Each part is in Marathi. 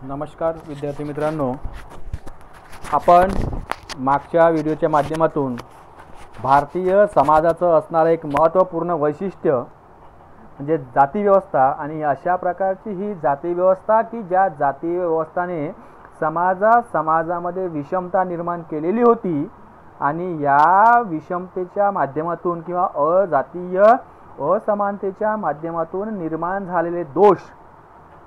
नमस्कार विद्यार्थी मित्रांनो, आपण मागच्या व्हिडिओच्या माध्यमातून भारतीय समाजाचं असणारं एक महत्त्वपूर्ण वैशिष्ट्य म्हणजे जाती व्यवस्था आणि अशा प्रकारची ही जाती व्यवस्था की ज्या जाती व्यवस्थाने समाजामध्ये विषमता निर्माण केलेली होती आणि या विषमतेच्या माध्यमातून किंवा अजातीय असमानतेच्या माध्यमातून निर्माण झालेले दोष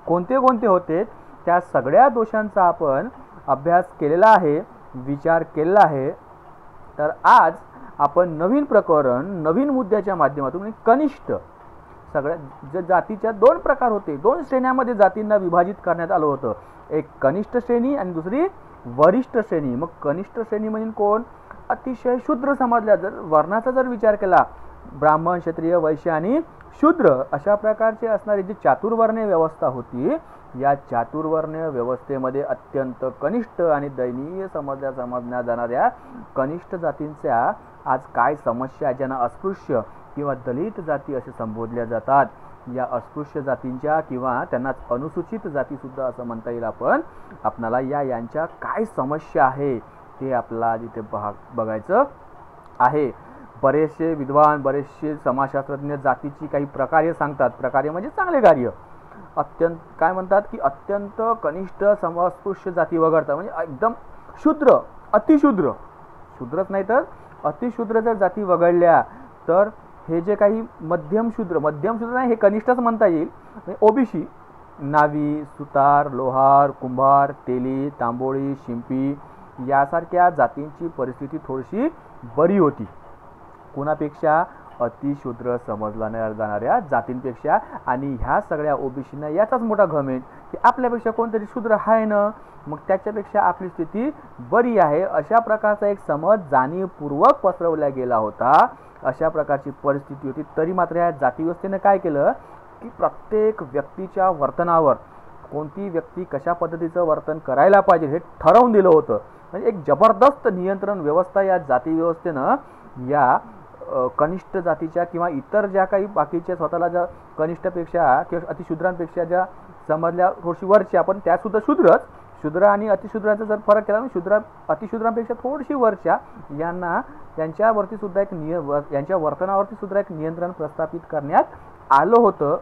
कोणते कोणते होते त्या सगळ्या दोषांचा आपण अभ्यास केलेला आहे, विचार केलेला आहे। तर आज आपण नवीन प्रकरण नवीन मुद्द्याच्या माध्यमातून कनिष्ठ सगळ्या जातीच्या दोन प्रकार होते, दोन श्रेण्यांमध्ये जातींना विभाजित करण्यात आलं होतं। एक कनिष्ठ श्रेणी आणि दुसरी वरिष्ठ श्रेणी। मग कनिष्ठ श्रेणी म्हणजे कोण? अतिशय शूद्र समाजल्या जर वर्णाचा जर विचार केला, ब्राह्मण, क्षत्रिय, वैश्य आणि शूद्र अशा प्रकारचे असणारी जी चातुर्वर्णीय व्यवस्था होती, या चातुर्वर्णीय व्यवस्थेमध्ये अत्यंत कनिष्ठ आणि दयनीय समजल्या जाणाऱ्या कनिष्ठ जातींच्या आज काय समस्या ज्यांना अस्पृश्य किंवा दलित जाती असे संबोधल्या जातात, या अस्पृश्य जातींच्या किंवा त्यांना अनुसूचित जाती सुद्धा असं म्हणता येईल आपणाला यांच्या काय समस्या आहे ते आपल्याला इथे बघायचं आहे। बरेचसे विद्वान, बरेचसे समाजशास्त्रज्ञ जातीची काही प्रकारे सांगतात। प्रकारे म्हणजे चांगले कार्य अत्यंत काय म्हणतात की अत्यंत कनिष्ठ अस्पृश्य जाती वगळता म्हणजे एकदम शूद्र, अतिशूद्र, शूद्रच नाही तर अतिशूद्र जर जाती वगळल्या तर हे जे काही मध्यम शूद्र नाही, हे कनिष्ठच म्हणता येईल। ओबीसी, नावी, सुतार, लोहार, कुंभार, तेली, तांबोळी, शिंपी यासारख्या जातींची परिस्थिती थोडीशी बरी होती कुणापेक्षा? अतिशूद्र समजल्या जाणाऱ्या जातींपेक्षा। आणि ह्या सगळ्या ओबीसीना याचाच मोठा घमेंट की आपल्यापेक्षा कोणतरी शूद्र आहे ना, मग त्याच्यापेक्षा आपली स्थिती बरी आहे, अशा प्रकारचा एक समज जाणीवपूर्वक पसरवला गेला होता। अशा प्रकारची परिस्थिती होती। तरी मात्र या जाती व्यवस्थेने काय केलं की प्रत्येक व्यक्तीच्या वर्तनावर कोणती व्यक्ती कशा पद्धतीचं वर्तन करायला पाहिजे हे ठरवून दिलं होतं। म्हणजे एक जबरदस्त नियंत्रण व्यवस्था या जाती व्यवस्थेनं या कनिष्ठ जातीच्या किंवा इतर ज्या काही बाकीच्या स्वतःला ज्या कनिष्ठपेक्षा किंवा अतिशूद्रांपेक्षा ज्या समजल्या थोडीशी वरची, आपण त्यासुद्धा शूद्र आणि अतिशूद्रांचा जर फरक केला, अतिशूद्रांपेक्षा थोडीशी वरच्या यांना त्यांच्यावरती सुद्धा यांच्या वर्तनावरती सुद्धा एक नियंत्रण प्रस्थापित करण्यात आलं होतं।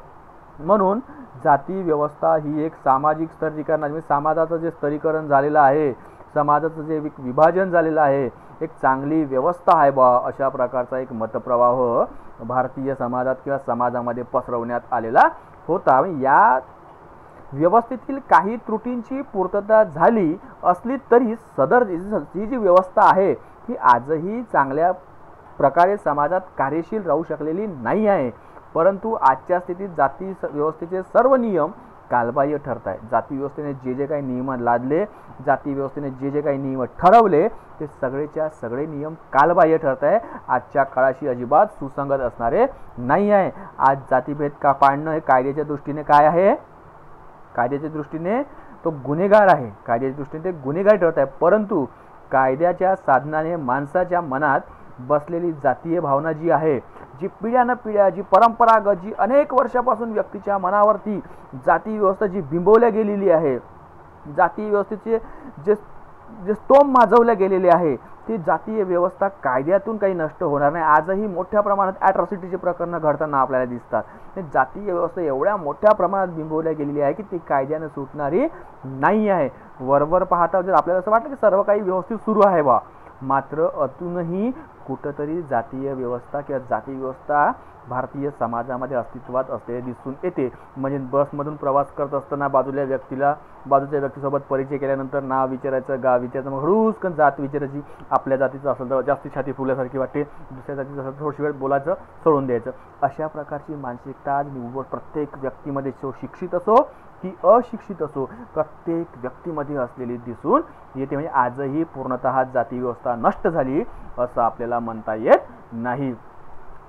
म्हणून जाती व्यवस्था ही एक सामाजिक स्तरीकरण म्हणजे समाजाचं जे स्तरीकरण झालेलं आहे, समाजाचं जे विभाजन झालेलं आहे, एक चांगली व्यवस्था आहे बा अशा प्रकारचा एक मतप्रवाह भारतीय समाजात किंवा समाजामध्ये पसरवण्यात आलेला होता। या व्यवस्थेतील काही त्रुटींची पूर्तता झाली असली तरी सदर ही जी व्यवस्था आहे ही आजही चांगल्या प्रकारे समाजात कार्यशील राहू शकलेली नाही आहे। परंतु आजच्या स्थितीत जाती व्यवस्थेचे सर्व नियम कालबाह्य ठरत आहेत। जाती व्यवस्थेने जे काही नियम लादले, जाती व्यवस्थेने जे काही नियम ठरवले ते सगळेच्या सगळे नियम कालबाह्य ठरत आहे, आजच्या काळाशी अजिबात सुसंगत असणारे नाही आहे। आज जातीभेद का पाडणं हे कायद्याच्या दृष्टीने काय आहे? कायद्याच्या दृष्टीने तो गुन्हेगार आहे, कायद्याच्या दृष्टीने ते गुन्हेगार ठरत आहे। परंतु कायद्याच्या साधनाने माणसाच्या मनात बसलेली जातीय भावना जी आहे, जी पिढ्यानपिढ्या, जी परंपरागत, जी अनेक वर्षापासून व्यक्तीच्या मनावरती जाती व्यवस्था जी बिंबवल्या गेलेली आहे, जाती व्यवस्थेचे जे स्तंभ माजवल्या गेलेले आहे, ती जातीय व्यवस्था कायद्यातून काही नष्ट होणार नाही। आजही मोठ्या प्रमाणात ॲट्रॉसिटीचे प्रकरणं घडताना आपल्याला दिसतात। जातीय व्यवस्था एवढ्या मोठ्या प्रमाणात बिंबवल्या गेलेली आहे की ती कायद्याने सुटणारी नाही आहे। वरवर पाहता जर आपल्याला असं वाटतं की सर्व काही व्यवस्थित सुरू आहे बा, मात्र अजूनही कुठंतरी जातीय व्यवस्था किंवा जाती व्यवस्था भारतीय समाजामध्ये अस्तित्वात असलेले दिसून येते। म्हणजे बसमधून प्रवास करत असताना बाजूच्या व्यक्तीसोबत परिचय केल्यानंतर नाव विचारायचं, गाव विचारायचं, मग हळूसकन जात विचारायची। आपल्या जातीचं असेल तर जास्ती छाती फुल्यासारखी वाटते, दुसऱ्या जातीचं असेल तर थोडीशी वेळ बोलायचं, सोडून द्यायचं। अशा प्रकारची मानसिकता प्रत्येक व्यक्तीमध्ये शिक्षित असो की अशिक्षित असो प्रत्येक व्यक्तीमध्ये असलेली दिसून येते। म्हणजे आजही पूर्णतः जाती व्यवस्था नष्ट झाली असं आपल्याला म्हणता येत नाही।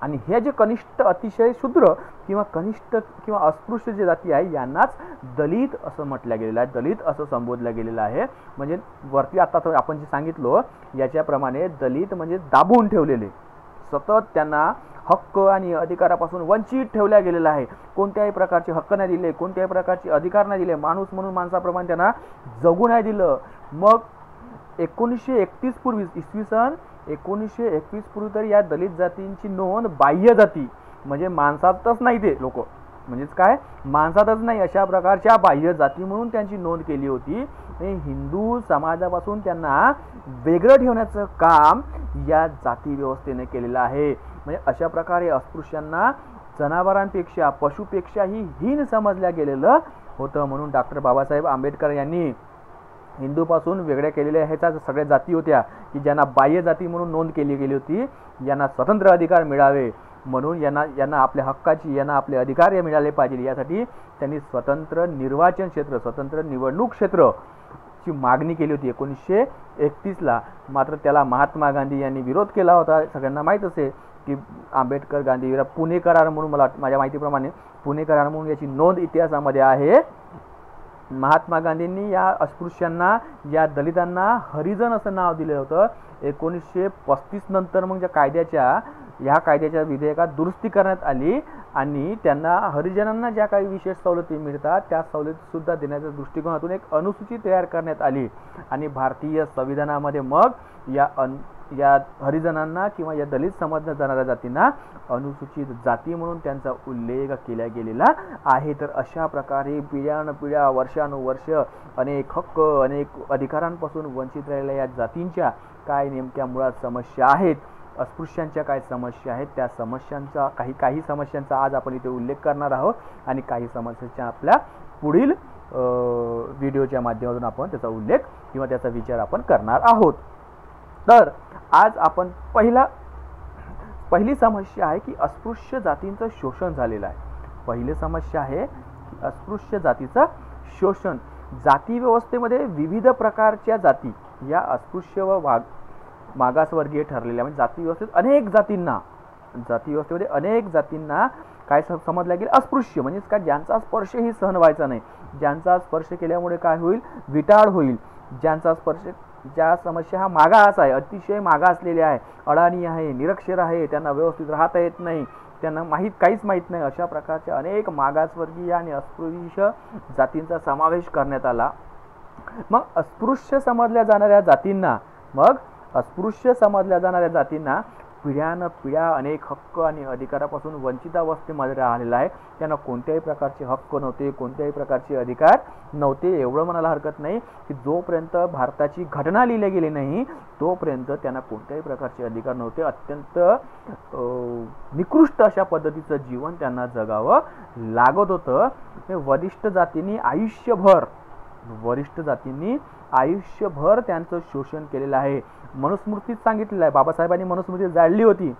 आणि हे जे कनिष्ठ, अतिशय शूद्र किंवा कनिष्ठ किंवा अस्पृश्य जे जाती आहे यांनाच दलित असं म्हटलं गेलेलं आहे, दलित असं संबोधलं गेलेलं आहे। म्हणजे वरती आता आपण जे सांगितलं याच्याप्रमाणे दलित म्हणजे दाबून ठेवलेले, सतत त्यांना हक्क आणि अधिकारापासून वंचित ठेवल्या गेलेला आहे. कोणत्याही प्रकारचे हक्क नाही दिले, कोणत्याही प्रकारचे अधिकार नाही दिले, माणूस म्हणून माणसाप्रमाणे त्यांना जगू नाही दिलं. मग 1931 पूर्वी, इसवी सन 1921 पूर्वी तर या दलित जातींची नोंद बाह्य जाती म्हणजे माणसातच नाही, ते लोक म्हणजेच काय माणसातच नाही अशा प्रकारच्या बाह्य जाती म्हणून त्यांची नोंद केली होती. हिंदू समाजापासून त्यांना वेगळं ठेवण्याचं काम या जाती व्यवस्थेने केलेलं आहे. म्हणजे अशा प्रकारे अस्पृश्यांना जनावरांपेक्षा पशुपेक्षाही हीन समजल्या गेलेलं होतं. म्हणून डॉक्टर बाबासाहेब आंबेडकर यांनी हिंदूपासून वेगळ्या केलेल्या ह्याच्या सगळ्या जाती होत्या की ज्यांना बाह्य जाती म्हणून नोंद केली गेली होती, यांना स्वतंत्र अधिकार मिळावे म्हणून यांना आपल्या हक्काची, यांना आपले अधिकार हे मिळाले पाहिजे यासाठी त्यांनी स्वतंत्र निर्वाचन क्षेत्र, स्वतंत्र निवडणूक क्षेत्रची मागणी केली होती 1931ला. मात्र त्याला महात्मा गांधी यांनी विरोध केला होता. सगळ्यांना माहीत असेल की आंबेडकर गांधी पुणे करार म्हणून, माझ्या माहितीप्रमाणे पुणे करार म्हणून याची नोंद इतिहासामध्ये आहे. महात्मा गांधींनी या अस्पृश्यांना, या दलितांना हरिजन असं नाव दिलं होतं. 1935 नंतर मग ह्या कायद्याच्या विधेयकात दुरुस्ती करण्यात आली आणि त्यांना हरिजनांना ज्या काही विशेष सवलती मिळतात त्या सवलतीसुद्धा देण्याच्या दृष्टिकोनातून एक अनुसूची तयार करण्यात आली आणि भारतीय संविधानामध्ये मग या हरिजनांना किंवा या दलित समजल्या जाणाऱ्या जातींना अनुसूचित जाती म्हणून त्यांचा उल्लेख केला गेलेला आहे. तर अशा प्रकारे पिढ्यानपिढ्या वर्षानुवर्ष अनेक हक्क, अनेक अधिकारांपासून वंचित राहिलेल्या या जातींच्या काय नेमक्या मुळात समस्या आहेत, अस्पृश्यांच्या काय समस्या आहेत, त्या समस्यांचा काही समस्यांचा आज आपण इथे उल्लेख करणार आहोत आणि काही समस्यांच्या आपल्या पुढील व्हिडिओच्या माध्यमातून आपण त्याचा उल्लेख किंवा त्याचा विचार आपण करणार आहोत. तर आज आपण पहिली समस्या आहे की अस्पृश्य जातींचं शोषण झालेलं आहे. पहिली समस्या आहे की अस्पृश्य जातीचं शोषण. जाती व्यवस्थेमध्ये विविध प्रकारच्या जाती या अस्पृश्य व मागासवर्गीय ठरलेल्या, म्हणजे जाती व्यवस्थेमध्ये अनेक जातींना काय समजल्या गेले अस्पृश्य म्हणजे काय, ज्यांचा स्पर्शही सहन व्हायचा नाही, ज्यांचा स्पर्श केल्यामुळे काय होईल विटाळ होईल, ज्या समस्या हा मागास आहे, अतिशय मागासलेले आहे, अडाणी आहे, निरक्षर आहे, त्यांना व्यवस्थित राहता येत नाही, त्यांना काहीच माहीत नाही, अशा प्रकारच्या अनेक मागासवर्गीय आणि अस्पृश्य जातींचा समावेश करण्यात आला. मग अस्पृश्य समजल्या जाणाऱ्या जातींना पिढ्या अनेक हक्क आणि अधिकारापासून वंचितावस्थेमध्ये राहिलेला आहे. त्यांना कोणत्याही प्रकारचे हक्क नव्हते, कोणत्याही प्रकारचे अधिकार नव्हते. एवढं म्हणायला हरकत नाही की जोपर्यंत भारताची घटना लिहिली गेली नाही तोपर्यंत त्यांना कोणत्याही प्रकारचे अधिकार नव्हते. अत्यंत निकृष्ट अशा पद्धतीचं जीवन त्यांना जगावं लागत होतं. वरिष्ठ जातींनी आयुष्यभर त्यांचं शोषण केलेलं आहे. मनुस्मृतीत सांगितलेलं आहे, बाबासाहेबांनी मनुस्मृती जाळली होती.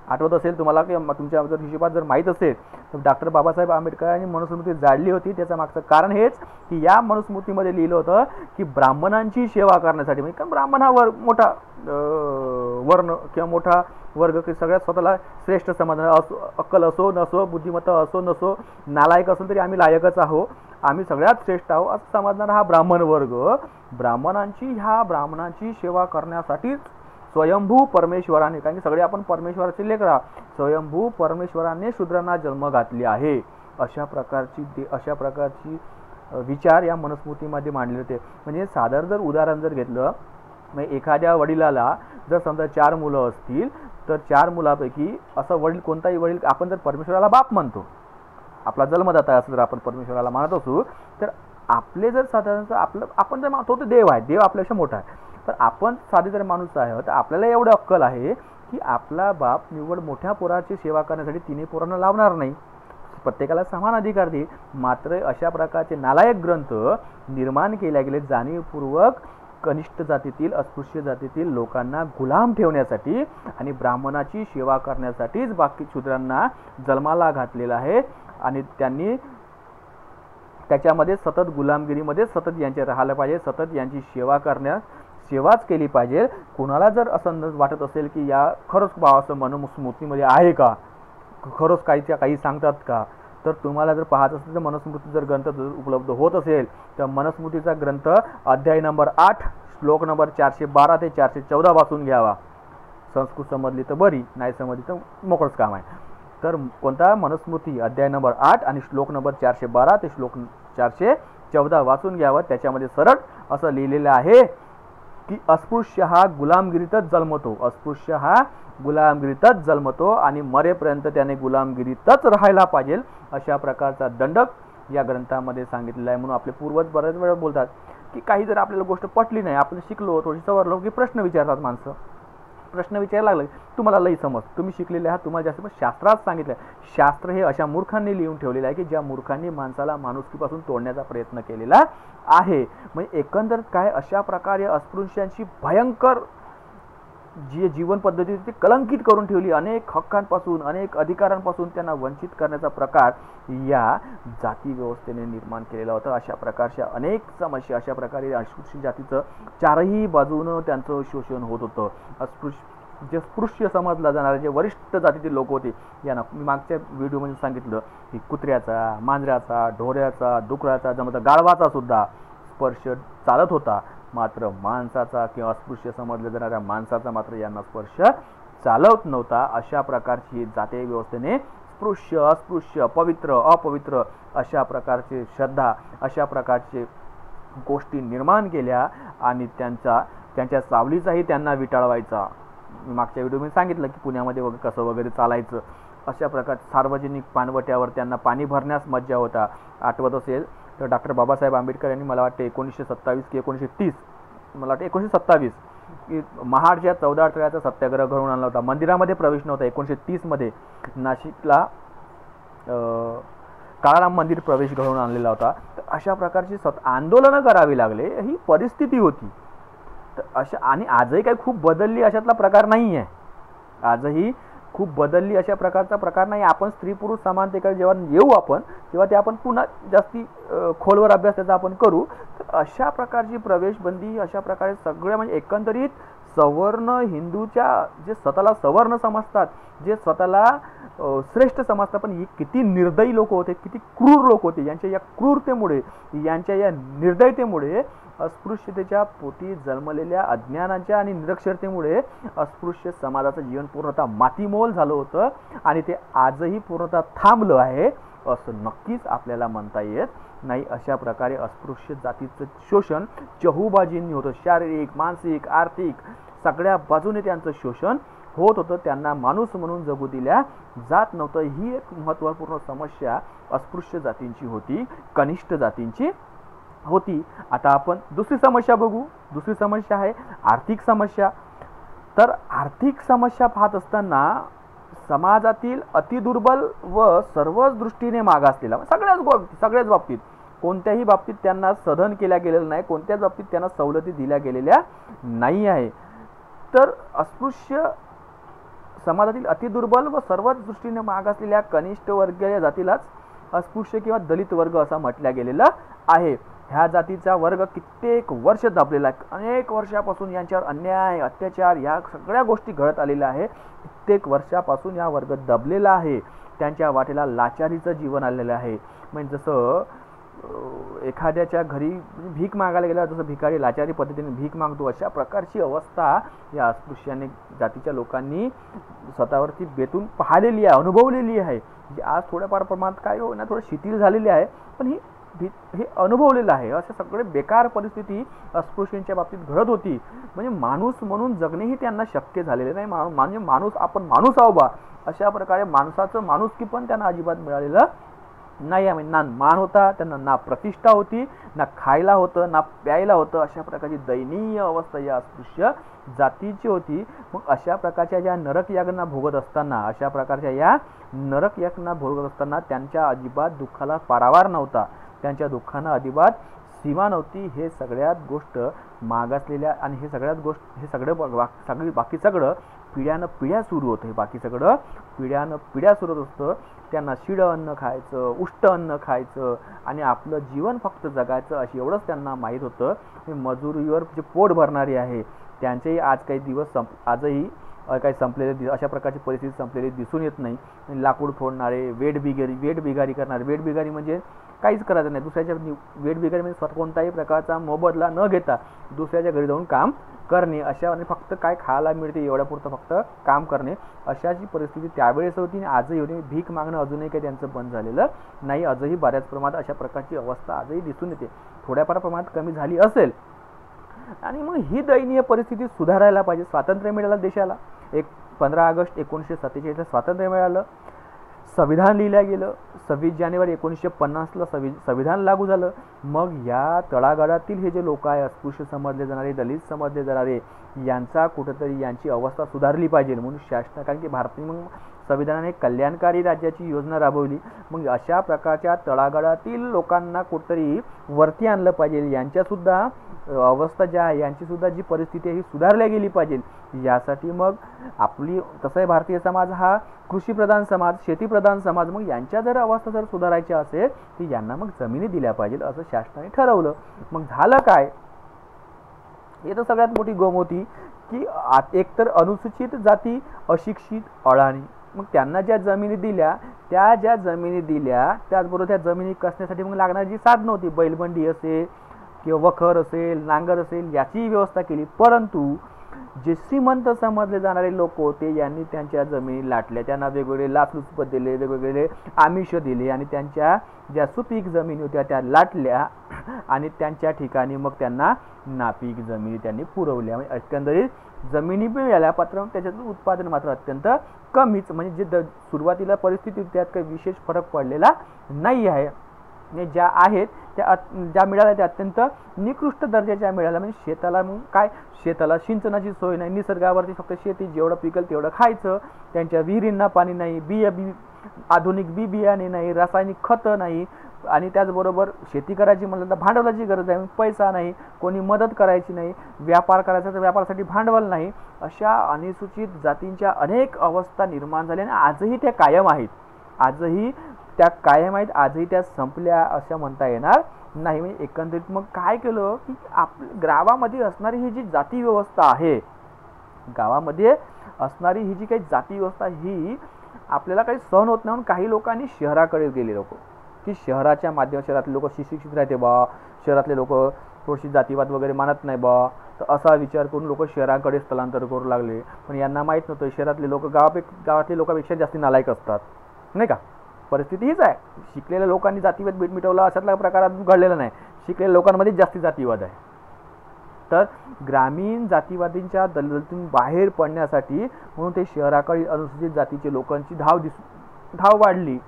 आठवत असेल तुम्हाला की तुमच्या हिशोबात जर माहीत असेल तर डॉक्टर बाबासाहेब आंबेडकरांनी मनुस्मृती जाळली होती. त्याचं मागचं कारण हेच की या मनुस्मृतीमध्ये लिहिलं होतं की ब्राह्मणांची सेवा करण्यासाठी, म्हणजे कारण ब्राह्मण हा मोठा वर्ण किंवा मोठा वर्ग की सगळ्यात स्वतःला श्रेष्ठ समजणार, अक्कल असो नसो, बुद्धिमत्ता असो नसो, नालायक असेल तरी आम्ही लायकच आहो, आम्ही सगळ्यात श्रेष्ठ आहोत असं समजणारा हा ब्राह्मण वर्ग, ब्राह्मणांची सेवा करण्यासाठी स्वयंभू परमेश्वराने, कारण की सगळे आपण परमेश्वराचे लेकर आहोत, स्वयंभू परमेश्वराने शूद्रांना जन्म घातले आहे. अशा प्रकारची विचार या मनुस्मृतीमध्ये मांडले होते. म्हणजे साधारण जर उदाहरण जर घेतलं, म्हणजे एखाद्या वडिलाला जर समजा 4 मुलं असतील तर 4 मुलापैकी असं वडील, कोणताही वडील, आपण जर परमेश्वराला बाप म्हणतो, आपला जन्मदाता आहे असं जर आपण परमेश्वराला मानत असू, तर आपले जर साधारणतः आपण जर मानतो तर देव आहे, देव आपल्यापेक्षा मोठा आहे, तर आपण साधे जर माणूस आहे तर आपल्याला एवढं अक्कल आहे की आपला बाप निव्वळ मोठ्या पोराची सेवा करण्यासाठी 3 पोरांना लावणार नाही, प्रत्येकाला समान अधिकार देईल. मात्र अशा प्रकारचे नालायक ग्रंथ निर्माण केले गेले जाणीवपूर्वक कनिष्ठ जातीतील, अस्पृश्य जातीतील लोकांना गुलाम ठेवण्यासाठी आणि ब्राह्मणाची सेवा करण्यासाठीच बाकी शूद्रांना जन्माला घातलेला आहे. आणि त्यांनी त्याच्यामध्ये सतत गुलामगिरीमध्ये सतत यांचे राहायला पाहिजे, सतत यांची सेवाच केली पाहिजे. कोणाला जर असं वाटत असेल की या खरंच असं मनुस्मृतीमध्ये आहे का, खरंच काही सांगतात का, तर तुम्हाला जर पाहत असेल तर मनुस्मृती जर ग्रंथ उपलब्ध होत असेल तर मनुस्मृतीचा ग्रंथ अध्याय नंबर 8 श्लोक नंबर 412 ते 414 वाचून घ्यावा. संस्कृत समजली तर बरी, नाही समजली तर मोकळंच काम आहे. तर कोणता मनुस्मृती अध्याय नंबर 8 आणि श्लोक नंबर 412 ते श्लोक 414 वाचून घ्यावं. त्याच्यामध्ये सरळ असं लिहिलेलं आहे की अस्पृश्य हा गुलामगिरीतच जन्मतो, अस्पृश्य हा गुलामगिरीतच जन्मतो आणि मरेपर्यंत त्याने गुलामगिरीतच राहायला पाहिजे, अशा प्रकारचा दंडक या ग्रंथामध्ये सांगितलेला आहे. म्हणून आपले पूर्वज बऱ्याच वेळा बोलतात की काही जर आपल्याला गोष्ट पटली नाही, आपण शिकलो थोडी सवरलो की प्रश्न विचारतात माणसं. प्रश्न विचारायला लागले तुम्हाला लई समज, तुम्ही शिकलेले आहात, तुम्हाला जास्त, पण शास्त्रात सांगितलं आहे. शास्त्र हे अशा मूर्खांनी लिहून ठेवलेलं आहे की ज्या मूर्खांनी माणसाला माणुसकीपासून तोडण्याचा प्रयत्न केलेला आहे. म्हणजे एकंदर काय, अशा प्रकारे अस्पृश्यांची भयंकर जी जीवन पद्धती ती कलंकित करून ठेवली. अनेक हक्कांपासून, अनेक अधिकारांपासून त्यांना वंचित करण्याचा प्रकार या जाती व्यवस्थेने निर्माण केलेला होता. अशा प्रकारच्या अनेक समस्या, अशा प्रकारे अस्पृश्य जातीचं चारही बाजूनं त्यांचं शोषण होत होतं. जे स्पृश्य समजला जाणारे जे वरिष्ठ जातीतील लोक होते, यांना मी मागच्या व्हिडिओमध्ये सांगितलं की कुत्र्याचा, मांजराचा, ढोऱ्याचा, डुकराचा, जमता गाढवाचा सुद्धा स्पर्श चालत होता, मात्र माणसाचा किंवा अस्पृश्य समजल्या जाणाऱ्या माणसाचा मात्र यांना स्पर्श चालत नव्हता. अशा प्रकारची जातीय व्यवस्थेने स्पृश्य, अस्पृश्य, पवित्र, अपवित्र अशा प्रकारचे श्रद्धा, अशा प्रकारचे गोष्टी निर्माण केल्या आणि त्यांच्या सावलीचाही त्यांना विटाळवायचा. मागच्या व्हिडिओमध्ये सांगितलं की पुण्यामध्ये वगैरे कसं वगैरे चालायचं. अशा प्रकारच्या सार्वजनिक पाणवट्यावर त्यांना पाणी भरण्यास मज्जा होता. आठवत असेल तर डॉक्टर बाबासाहेब आंबेडकर यांनी मला वाटते 1927 की 1930, मला वाटतं 1927 की महाडच्या 14 तळ्याचा सत्याग्रह घडवून आणला होता. मंदिरामध्ये प्रवेश नव्हता. 1930 नाशिकला काळाराम मंदिर प्रवेश घडवून आणलेला होता. तर अशा प्रकारची आंदोलनं करावी लागले, ही परिस्थिती होती. तर अशा, आणि आजही काही खूप बदलली अशातला प्रकार नाही आहे. आजही खूप बदलली अशा प्रकारचा प्रकार नाही. आपण स्त्री पुरुष समानतेकडे जेव्हा येऊ आपण, तेव्हा ते आपण पुन्हा जास्ती खोलवर अभ्यास त्याचा आपण करू. तर अशा प्रकारची प्रवेशबंदी, अशा प्रकारे सगळ्या म्हणजे एकंदरीत सवर्ण हिंदूच्या जे स्वतःला सवर्ण समजतात, जे स्वतःला श्रेष्ठ समजतात, पण ही किती निर्दयी लोक होते, किती क्रूर लोक होते. यांच्या या क्रूरतेमुळे, यांच्या या निर्दयतेमुळे, अस्पृश्यतेच्या पोटी जन्मलेल्या अज्ञानाच्या आणि निरक्षरतेमुळे अस्पृश्य समाजाचं जीवन पूर्णतः मातीमोल झालं होतं आणि ते आजही पूर्णतः थांबलं आहे असं नक्कीच आपल्याला म्हणता येत नाही. अशा प्रकारे अस्पृश्य जातीचं शोषण चहूबाजूंनी होतं. शारीरिक, मानसिक, आर्थिक सगळ्या बाजूने त्यांचं शोषण होत होतं. त्यांना माणूस म्हणून जगू दिल्या जात नव्हतं. ही एक महत्त्वपूर्ण समस्या अस्पृश्य जातींची होती, कनिष्ठ जातींची होती. आता आपण दुसरी समस्या बघू. दुसरी समस्या आहे आर्थिक समस्या. तर आर्थिक समस्या पाहत असताना समाजातील अतिदुर्बल व सर्वच दृष्टीने मागासलेला, सगळ्याच बाबतीत, कोणत्याही बाबतीत त्यांना सधन केल्या गेलेलं नाही, कोणत्याच बाबतीत त्यांना सवलती दिल्या गेलेल्या नाही आहे. तर अस्पृश्य समाजातील अतिदुर्बल व सर्वच दृष्टीने मागासलेल्या कनिष्ठ वर्गीय जातीलाच अस्पृश्य किंवा दलित वर्ग असा म्हटल्या गेलेला आहे. ह्या जातीचा वर्ग कित्येक वर्ष दाबलेला आहे. अनेक वर्षापासून यांच्यावर अन्याय, अत्याचार या सगळ्या गोष्टी घडत आलेल्या आहे. कित्येक वर्षापासून हा वर्ग दबलेला आहे. त्यांच्या वाटेला लाचारीचं जीवन आलेलं आहे. म्हणजे जसं एखाद्याच्या घरी भीक मागायला गेला, जसं भिकारी लाचारी पद्धतीने भीक मागतो, अशा प्रकारची अवस्था या अस्पृश्याने जातीच्या लोकांनी स्वतःवरती बेतून पाहिलेली आहे, अनुभवलेली आहे. जी आज थोड्याफार प्रमाणात काय होईना थोडं शिथिल झालेली आहे, पण हे अनुभवलेलं आहे. अशा सगळे बेकार परिस्थिती अस्पृश्यांच्या बाबतीत घडत होती. म्हणजे माणूस म्हणून जगणेही त्यांना शक्य झालेले नाही. म्हणजे माणूस, आपण माणूस आहो बा, अशा प्रकारे माणसाचं माणुसकी पण त्यांना अजिबात मिळालेलं नाही. आम्ही ना मान होता त्यांना, ना प्रतिष्ठा होती, ना खायला होतं, ना प्यायला होतं. अशा प्रकारची दयनीय अवस्था या अस्पृश्य जातीची होती. मग अशा प्रकारच्या ज्या नरक यातना भोगत असताना, अशा प्रकारच्या या नरक यातना भोगत असताना त्यांच्या अजिबात दुःखाला पारावार नव्हता, त्यांच्या दुःखांना अजिबात सीमा नव्हती. हे सगळ्यात गोष्ट मागासलेल्या आणि हे सगळं बाकी सगळं पिढ्यानं पिढ्या सुरू होतं. हे बाकी सगळं पिढ्यानं पिढ्या सुरू होत असतं. त्यांना शिळं अन्न खायचं, उष्ट अन्न खायचं आणि आपलं जीवन फक्त जगायचं अशी एवढंच त्यांना माहीत होतं. मजुरीवर जे पोट भरणारे आहे त्यांचेही आज काही दिवस आजही काही संपलेले अशा प्रकारची परिस्थिती संपलेली दिसून येत नाही. लाकूड फोडणारे, वेठबिगारी करणारे. वेठबिगारी म्हणजे काहीच करायचं नाही, दुसऱ्याच्या वेठबिगारी म्हणजे स्वतः कोणताही प्रकारचा मोबदला न घेता दुसऱ्याच्या घरी जाऊन काम करणे, अशा आणि फक्त काय खायला मिळते एवढ्यापुरतं फक्त काम करणे, अशाची परिस्थिती त्यावेळेस होती आणि आजही होती. भीक मागणं अजूनही काही त्यांचं बंद झालेलं नाही. आजही बऱ्याच प्रमाणात अशा प्रकारची अवस्था आजही दिसून येते. थोड्याफार प्रमाणात कमी झाली असेल. आणि मग ही दयनीय परिस्थिती सुधारायला पाहिजे. स्वातंत्र्य मिळालं देशाला, 15 ऑगस्ट 1947 स्वातंत्र्य मिळालं, संविधान लिहिलं गेलं, 26 जानेवारी 1950ला संविधान लागू झालं. मग या तळागाळातील हे जे लोक आहे, अस्पृश्य समजले जाणारे, दलित समजले जाणारे, यांचा कुठंतरी यांची अवस्था सुधारली पाहिजे म्हणून शासन, कारण की भारतीय मग संविधानाने कल्याणकारी राज्याची योजना राबवली. मग अशा प्रकारच्या तळागाळातील लोकांना कुठंतरी वरती आणलं पाहिजे. यांच्यासुद्धा अवस्था ज्या आहे, यांचीसुद्धा जी परिस्थिती आहे ही सुधारल्या गेली पाहिजे. यासाठी मग आपली कसं आहे, भारतीय समाज हा कृषीप्रधान समाज, शेतीप्रधान समाज. मग यांच्या जर अवस्था जर सुधारायच्या असेल तर यांना मग जमिनी दिल्या पाहिजे असं शासनाने ठरवलं. मग झालं काय, हे तर सगळ्यात मोठी गोम होती की एकतर अनुसूचित जाती, अशिक्षित, अडाणी, मग त्यांना ज्या जमिनी दिल्या, त्याचबरोबर त्या जमिनी कसण्यासाठी मग लागणारी जी साधनं होती, बैलबंडी असेल किंवा वखर असेल, नांगर असेल, याची व्यवस्था केली. परंतु जे श्रीमंत समजले जाणारे लोक होते, यांनी त्यांच्या जमिनी लाटल्या, त्यांना वेगवेगळे लाचलुचपत दिले, वेगवेगळे आमिष दिले आणि त्यांच्या ज्या सुपीक जमिनी होत्या त्या लाटल्या आणि त्यांच्या ठिकाणी मग त्यांना नापीक जमिनी त्यांनी पुरवल्या. म्हणजे एकंदरीत जमिनी मिळाल्या, मात्र त्याच्यातून उत्पादन मात्र अत्यंत कमीच. म्हणजे जे सुरुवातीला परिस्थिती त्यात काही विशेष फरक पडलेला नाही आहे. ज्या आहेत ज्या मिळाल्या त्या अत्यंत निकृष्ट दर्जाच्या मिळाल्या. म्हणजे शेताला मग काय, शेताला सिंचनाची सोय नाही, निसर्गावरती फक्त शेती जेवढं पिकल तेवढं खायचं, त्यांच्या विहिरींना पाणी नाही, आधुनिक बियाणे नाही, रासायनिक खतं नाही आणि त्याचबरोबर शेती करायची म्हटलं तर भांडवलाची गरज आहे, पैसा नाही, कोणी मदत करायची नाही, व्यापार करायचा तर व्यापारासाठी भांडवल नाही. अशा अनुसूचित जातींच्या अनेक अवस्था निर्माण झाल्या आणि आजही त्या कायम आहेत. आजही त्या संपल्या असं म्हणता येणार नाही. म्हणजे एकंदरीत मग काय केलं की आपल्या गावामध्ये असणारी ही जी जाती व्यवस्था आहे, गावामध्ये असणारी ही जी काही जाती व्यवस्था ही आपल्याला काही सहन होत नाही म्हणून काही लोकांनी शहराकडे गेले लोक, की शहराच्या माध्यमात शहरातले लोक शिक्षित राहते बा, शहरातले लोक थोडीशी जातीवाद वगैरे मानत नाही बा, तर असा विचार करून लोक शहराकडे स्थलांतर करू लागले. पण यांना माहीत नव्हतं शहरातले लोक गावातले लोकांपेक्षा जास्त नालायक असतात, नाही का. परिस्थिती हीच आहे. शिकलेल्या लोकांनी जातीवाद मिटवला अशातला प्रकार घडलेला नाही. शिकलेल्या लोकांमध्ये जास्ती जातीवाद आहे. तर ग्रामीण जातीवादींच्या दलदलीतून बाहेर पडण्यासाठी म्हणून ते शहराकडे अनुसूचित जातीचे लोकांची धाव वाढली.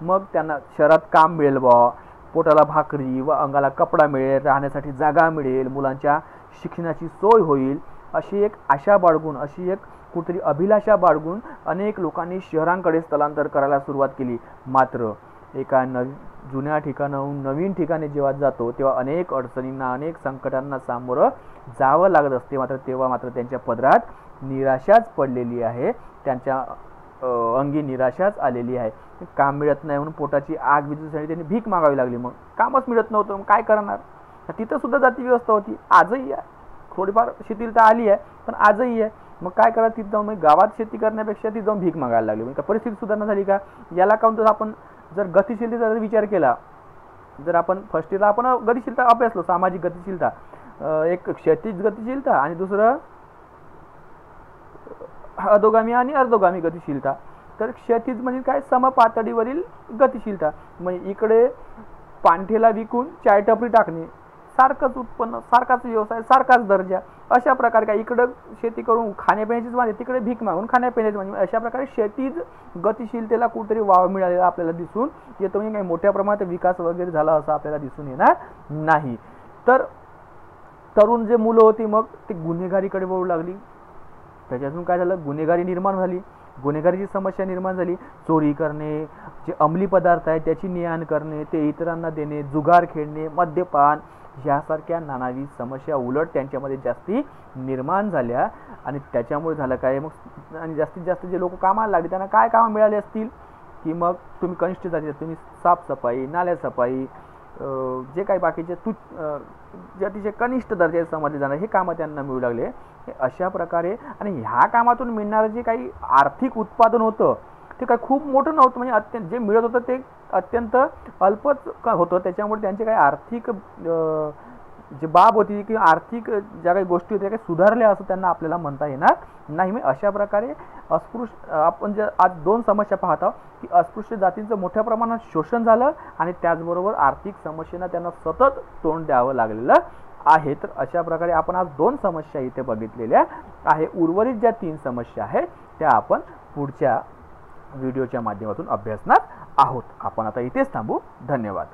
मग त्यांना शहरात काम मिळेल बा, पोटाला भाकरी व अंगाला कपडा मिळेल, राहण्यासाठी जागा मिळेल, मुलांच्या शिक्षणाची सोय होईल, अशी एक आशा बाळगून, अशी एक कुठेतरी अभिलाषा बाळगून अनेक लोकांनी शहरांकडे स्थलांतर करायला सुरुवात केली. मात्र एका जुन्या ठिकाणाहून नवीन ठिकाणी जेव्हा जातो तेव्हा अनेक अडचणींना, अनेक संकटांना सामोरं जावं लागत असते. तेव्हा मात्र त्यांच्या पदरात निराशाच पडलेली आहे, त्यांच्या अंगी निराशाच आलेली आहे. काम मिळत नाही म्हणून पोटाची आग विझण्यासाठी त्यांनी भीक मागावी लागली. मग कामच मिळत नव्हतं, मग काय करणार. तिथं सुद्धा जाती व्यवस्था होती, आजही आहे. थोडीफार शिथिलता आली आहे पण आजही आहे. मग काय करा, तिथं जाऊन मग गावात शेती करण्यापेक्षा तिथं जाऊन भीक मागायला लागली. म्हणजे परिस्थिती सुधारणा झाली का. याला काऊन तर आपण जर गतिशीलतेचा जर विचार केला, जर आपण फर्स्ट इयरला आपण गतिशीलता अभ्यासलो, सामाजिक गतिशीलता, एक क्षैतिज गतिशीलता आणि दुसरं अधोगामी आणि अर्धोगामी गतिशीलता. तर क्षैतिज म्हणजे काय, समपातळीवरील गतिशीलता. म्हणजे इकडे पांठेला विकून चाय टपरी टाकणे, सारखंच उत्पन्न, सारखाच व्यवसाय, सारखाच दर्जा, अशा प्रकारे काय इकडं शेती करून खाण्यापिण्याचीच म्हणजे तिकडे भीक मागून खाण्यापिण्याची म्हणजे अशा प्रकारे शेतीच गतिशीलतेला कुठेतरी वाव मिळालेला आपल्याला दिसून येतो. म्हणजे काही मोठ्या प्रमाणात विकास वगैरे झाला असं आपल्याला दिसून येणार नाही. तर तरुण जे मुलं होती मग ते गुन्हेगारीकडे वळू लागली. त्याच्यातून काय झालं, गुन्हेगारी निर्माण झाली, गुन्हेगारीची समस्या निर्माण झाली. चोरी करणे, जे अंमली पदार्थ आहे त्याची ने-आण करणे, ते इतरांना देणे, जुगार खेळणे, मद्यपान यासारख्या नानाविध समस्या उलट त्यांच्यामध्ये जास्ती निर्माण झाल्या. आणि त्याच्यामुळे झालं काय, मग आणि जास्तीत जास्त जे लोक कामाला लागले त्यांना काय कामं मिळाले असतील की मग तुम्ही कनिष्ठ जातीचे, तुम्ही साफसफाई, नाल्या सफाई, जे काही बाकीचे जे अतिशय कनिष्ठ दर्जाचे समजले जाणार हे कामं त्यांना मिळू लागले. हे अशा प्रकारे आणि ह्या कामातून मिळणारं जे काही आर्थिक उत्पादन होतं ते काही खूप मोठं नव्हतं. म्हणजे जे मिळत होतं ते अत्यंत अल्पच होतं. त्याच्यामुळे त्यांचे काही आर्थिक जी बाब होती किंवा आर्थिक ज्या काही गोष्टी होत्या त्या काही सुधारल्या असं त्यांना आपल्याला म्हणता येणार नाही. मी अशा प्रकारे आपण जे आज 2 समस्या पाहत आहोत की अस्पृश्य जातींचं मोठ्या प्रमाणात शोषण झालं आणि त्याचबरोबर आर्थिक समस्यांना त्यांना सतत तोंड द्यावं लागलेलं आहे. तर अशा प्रकारे आपण आज 2 समस्या इथे बघितलेल्या आहे. उर्वरित ज्या 3 समस्या आहेत त्या आपण पुढच्या व्हिडिओच्या माध्यमातून अभ्यासणार आहोत. आपण आता इथेच थांबू. धन्यवाद.